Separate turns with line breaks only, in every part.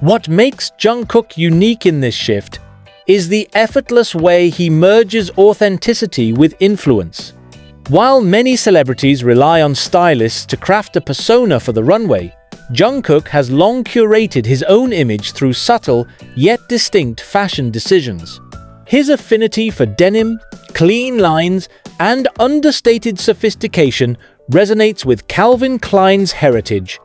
What makes Jungkook unique in this shift is the effortless way he merges authenticity with influence. While many celebrities rely on stylists to craft a persona for the runway, Jungkook has long curated his own image through subtle yet distinct fashion decisions. His affinity for denim, clean lines, and understated sophistication resonates with Calvin Klein's heritage,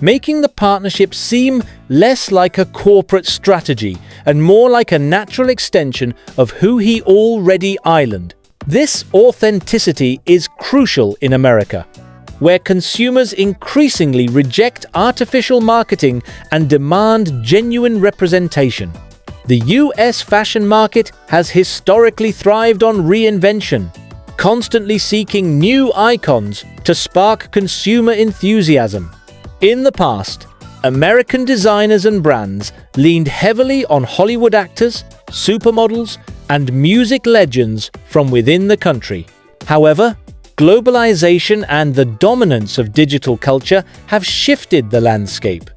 making the partnership seem less like a corporate strategy and more like a natural extension of who he already island. This authenticity is crucial in America, where consumers increasingly reject artificial marketing and demand genuine representation. The US fashion market has historically thrived on reinvention, constantly seeking new icons to spark consumer enthusiasm. In the past, American designers and brands leaned heavily on Hollywood actors, supermodels, and music legends from within the country. However, globalization and the dominance of digital culture have shifted the landscape.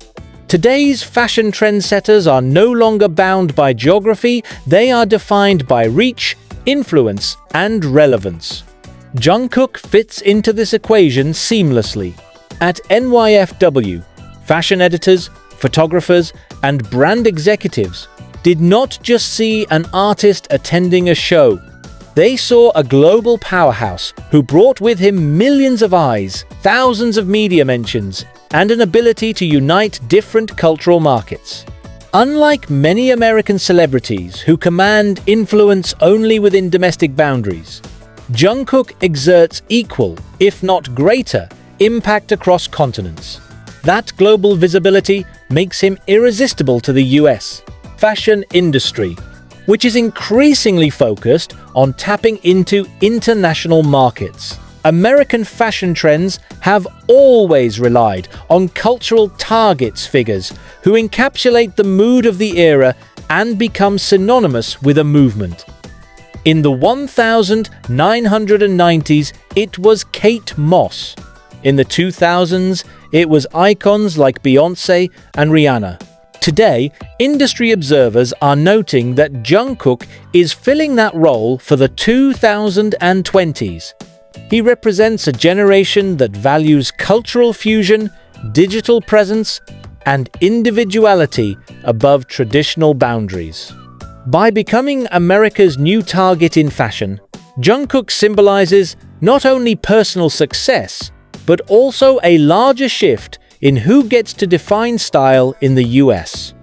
Today's fashion trendsetters are no longer bound by geography, they are defined by reach, influence, and relevance. Jungkook fits into this equation seamlessly. At NYFW, fashion editors, photographers, and brand executives did not just see an artist attending a show. They saw a global powerhouse who brought with him millions of eyes, thousands of media mentions, and an ability to unite different cultural markets. Unlike many American celebrities who command influence only within domestic boundaries, Jungkook exerts equal, if not greater, impact across continents. That global visibility makes him irresistible to the US fashion industry, which is increasingly focused on tapping into international markets. American fashion trends have always relied on cultural targets figures who encapsulate the mood of the era and become synonymous with a movement. In the 1990s, it was Kate Moss. In the 2000s, it was icons like Beyoncé and Rihanna. Today, industry observers are noting that Jungkook is filling that role for the 2020s. He represents a generation that values cultural fusion, digital presence, and individuality above traditional boundaries. By becoming America's new target in fashion, Jungkook symbolizes not only personal success, but also a larger shift in who gets to define style in the US.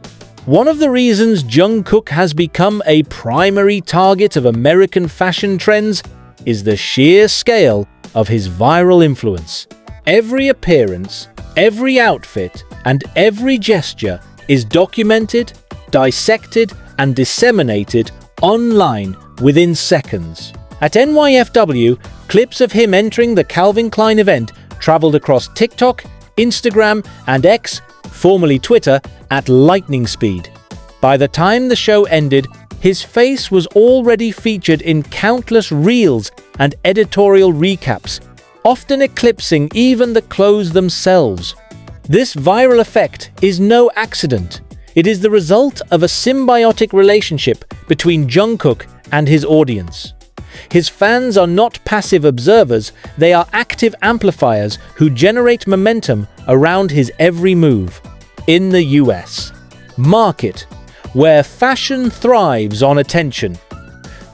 One of the reasons Jungkook has become a primary target of American fashion trends is the sheer scale of his viral influence. Every appearance, every outfit, and every gesture is documented, dissected, and disseminated online within seconds. At NYFW, clips of him entering the Calvin Klein event traveled across TikTok, Instagram, and X, formerly Twitter, at lightning speed. By the time the show ended, his face was already featured in countless reels and editorial recaps, often eclipsing even the clothes themselves. This viral effect is no accident. It is the result of a symbiotic relationship between Jungkook and his audience. His fans are not passive observers, they are active amplifiers who generate momentum around his every move. In the US market, where fashion thrives on attention,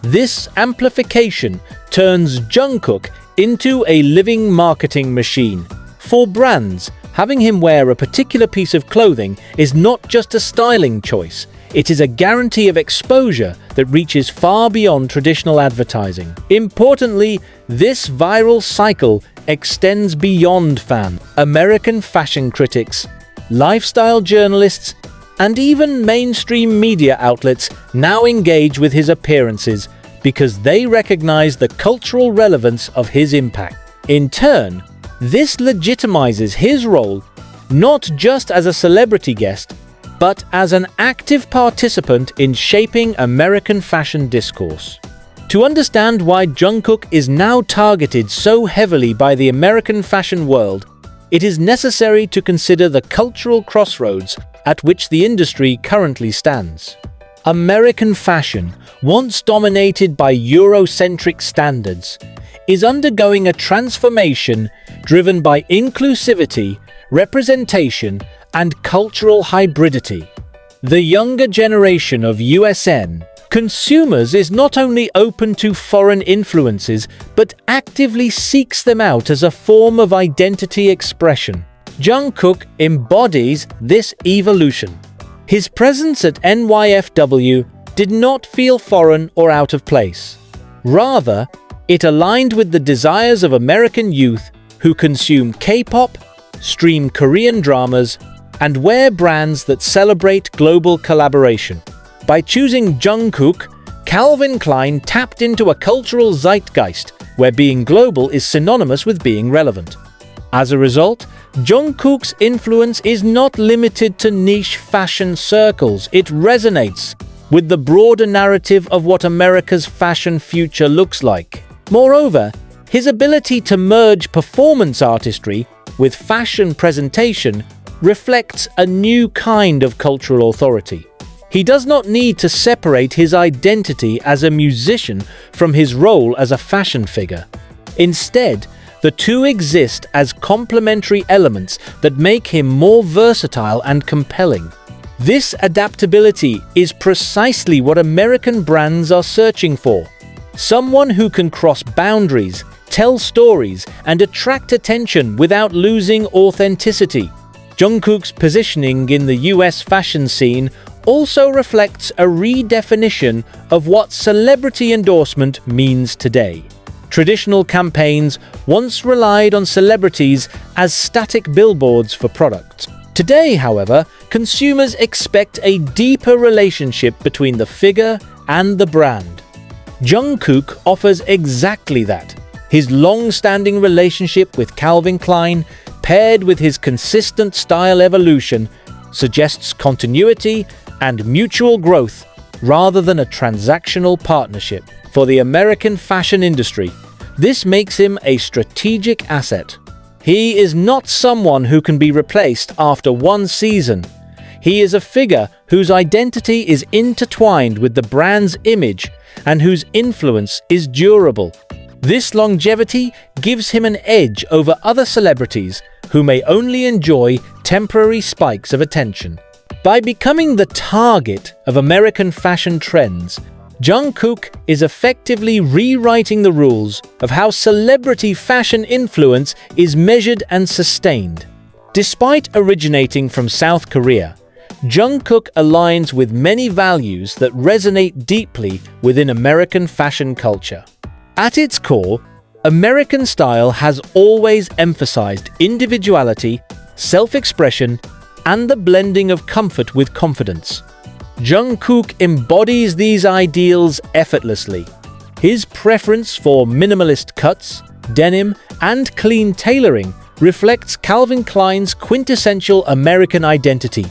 this amplification turns Jungkook into a living marketing machine. For brands, having him wear a particular piece of clothing is not just a styling choice, it is a guarantee of exposure that reaches far beyond traditional advertising. Importantly, this viral cycle extends beyond fans. American fashion critics, lifestyle journalists, and even mainstream media outlets now engage with his appearances because they recognize the cultural relevance of his impact. In turn, this legitimizes his role not just as a celebrity guest, but as an active participant in shaping American fashion discourse. To understand why Jungkook is now targeted so heavily by the American fashion world, it is necessary to consider the cultural crossroads at which the industry currently stands. American fashion, once dominated by Eurocentric standards, is undergoing a transformation driven by inclusivity, representation, and cultural hybridity. The younger generation of USN consumers is not only open to foreign influences, but actively seeks them out as a form of identity expression. Jungkook embodies this evolution. His presence at NYFW did not feel foreign or out of place. Rather, it aligned with the desires of American youth who consume K-pop, stream Korean dramas, and wear brands that celebrate global collaboration. By choosing Jungkook, Calvin Klein tapped into a cultural zeitgeist where being global is synonymous with being relevant. As a result, Jungkook's influence is not limited to niche fashion circles. It resonates with the broader narrative of what America's fashion future looks like. Moreover, his ability to merge performance artistry with fashion presentation reflects a new kind of cultural authority. He does not need to separate his identity as a musician from his role as a fashion figure. Instead, the two exist as complementary elements that make him more versatile and compelling. This adaptability is precisely what American brands are searching for. Someone who can cross boundaries, tell stories, and attract attention without losing authenticity. Jungkook's positioning in the US fashion scene also reflects a redefinition of what celebrity endorsement means today. Traditional campaigns once relied on celebrities as static billboards for products. Today, however, consumers expect a deeper relationship between the figure and the brand. Jungkook offers exactly that. His long-standing relationship with Calvin Klein, paired with his consistent style evolution, suggests continuity and mutual growth rather than a transactional partnership. For the American fashion industry, this makes him a strategic asset. He is not someone who can be replaced after one season. He is a figure whose identity is intertwined with the brand's image and whose influence is durable. This longevity gives him an edge over other celebrities who may only enjoy temporary spikes of attention. By becoming the target of American fashion trends, Jungkook is effectively rewriting the rules of how celebrity fashion influence is measured and sustained. Despite originating from South Korea, Jungkook aligns with many values that resonate deeply within American fashion culture. At its core, American style has always emphasized individuality, self-expression, and the blending of comfort with confidence. Jungkook embodies these ideals effortlessly. His preference for minimalist cuts, denim, and clean tailoring reflects Calvin Klein's quintessential American identity,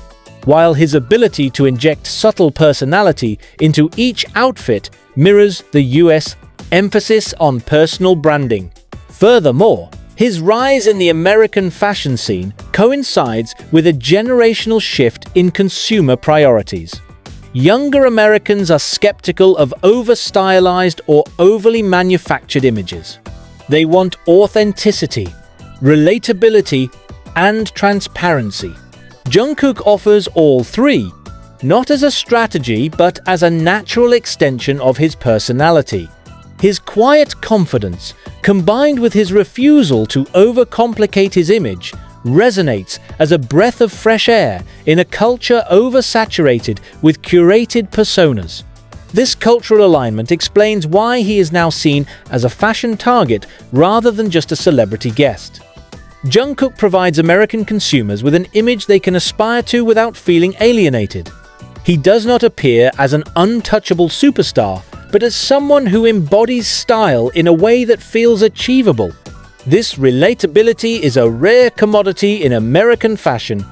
while his ability to inject subtle personality into each outfit mirrors the US emphasis on personal branding. Furthermore, his rise in the American fashion scene coincides with a generational shift in consumer priorities. Younger Americans are skeptical of over-stylized or overly manufactured images. They want authenticity, relatability, and transparency. Jungkook offers all three, not as a strategy but as a natural extension of his personality. His quiet confidence, combined with his refusal to overcomplicate his image, resonates as a breath of fresh air in a culture oversaturated with curated personas. This cultural alignment explains why he is now seen as a fashion target rather than just a celebrity guest. Jungkook provides American consumers with an image they can aspire to without feeling alienated. He does not appear as an untouchable superstar, but as someone who embodies style in a way that feels achievable. This relatability is a rare commodity in American fashion,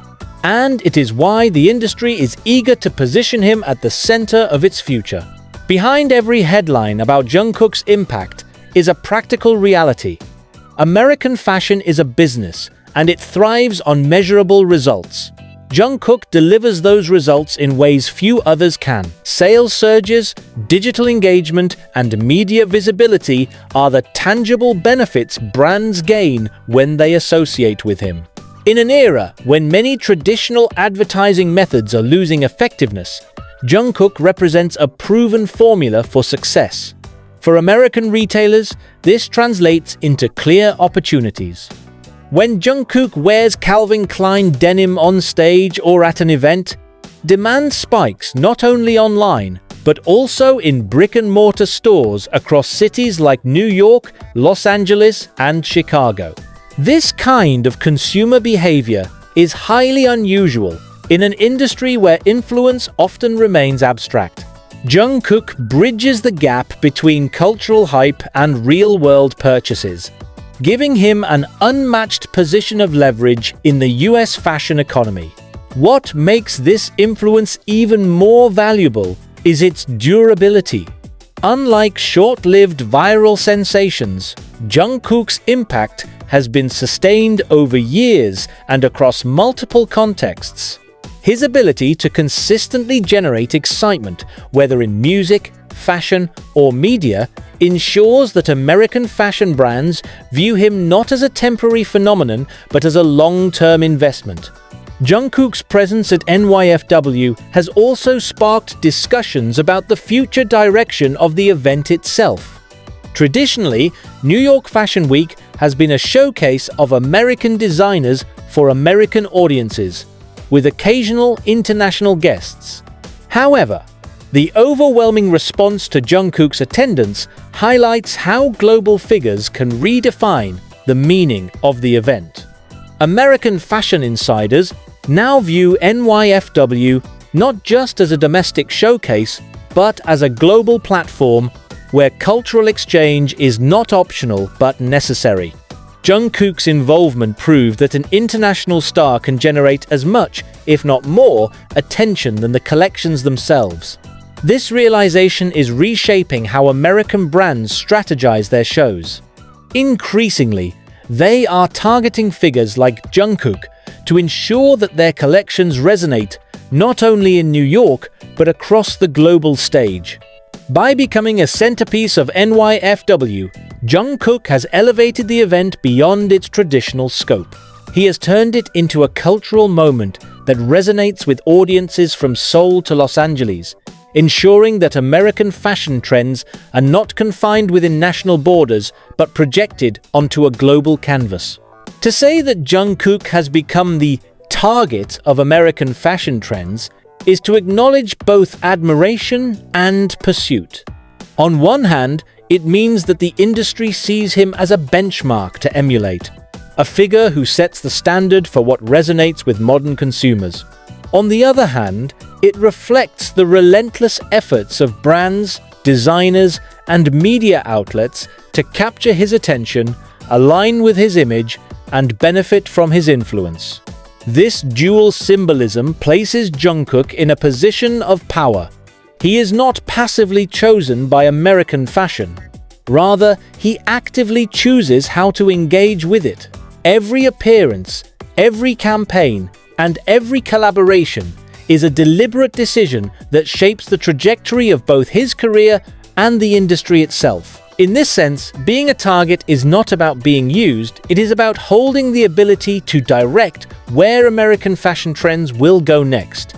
and it is why the industry is eager to position him at the center of its future. Behind every headline about Jungkook's impact is a practical reality. American fashion is a business, and it thrives on measurable results. Jungkook delivers those results in ways few others can. Sales surges, digital engagement, and media visibility are the tangible benefits brands gain when they associate with him. In an era when many traditional advertising methods are losing effectiveness, Jungkook represents a proven formula for success. For American retailers, this translates into clear opportunities. When Jungkook wears Calvin Klein denim on stage or at an event, demand spikes not only online, but also in brick-and-mortar stores across cities like New York, Los Angeles, and Chicago. This kind of consumer behavior is highly unusual in an industry where influence often remains abstract. Jungkook bridges the gap between cultural hype and real-world purchases, giving him an unmatched position of leverage in the US fashion economy. What makes this influence even more valuable is its durability. Unlike short-lived viral sensations, Jungkook's impact has been sustained over years and across multiple contexts. His ability to consistently generate excitement, whether in music, fashion, or media, ensures that American fashion brands view him not as a temporary phenomenon but as a long-term investment. Jungkook's presence at NYFW has also sparked discussions about the future direction of the event itself. Traditionally, New York Fashion Week has been a showcase of American designers for American audiences, with occasional international guests. However, the overwhelming response to Jungkook's attendance highlights how global figures can redefine the meaning of the event. American fashion insiders now view NYFW not just as a domestic showcase, but as a global platform where cultural exchange is not optional but necessary. Jungkook's involvement proved that an international star can generate as much, if not more, attention than the collections themselves. This realization is reshaping how American brands strategize their shows. Increasingly, they are targeting figures like Jungkook to ensure that their collections resonate not only in New York, but across the global stage. By becoming a centerpiece of NYFW, Jungkook has elevated the event beyond its traditional scope. He has turned it into a cultural moment that resonates with audiences from Seoul to Los Angeles, ensuring that American fashion trends are not confined within national borders but projected onto a global canvas. To say that Jungkook has become the target of American fashion trends is to acknowledge both admiration and pursuit. On one hand, it means that the industry sees him as a benchmark to emulate, a figure who sets the standard for what resonates with modern consumers. On the other hand, it reflects the relentless efforts of brands, designers, and media outlets to capture his attention, align with his image, and benefit from his influence. This dual symbolism places Jungkook in a position of power. He is not passively chosen by American fashion. Rather, he actively chooses how to engage with it. Every appearance, every campaign, and every collaboration is a deliberate decision that shapes the trajectory of both his career and the industry itself. In this sense, being a target is not about being used, it is about holding the ability to direct where American fashion trends will go next.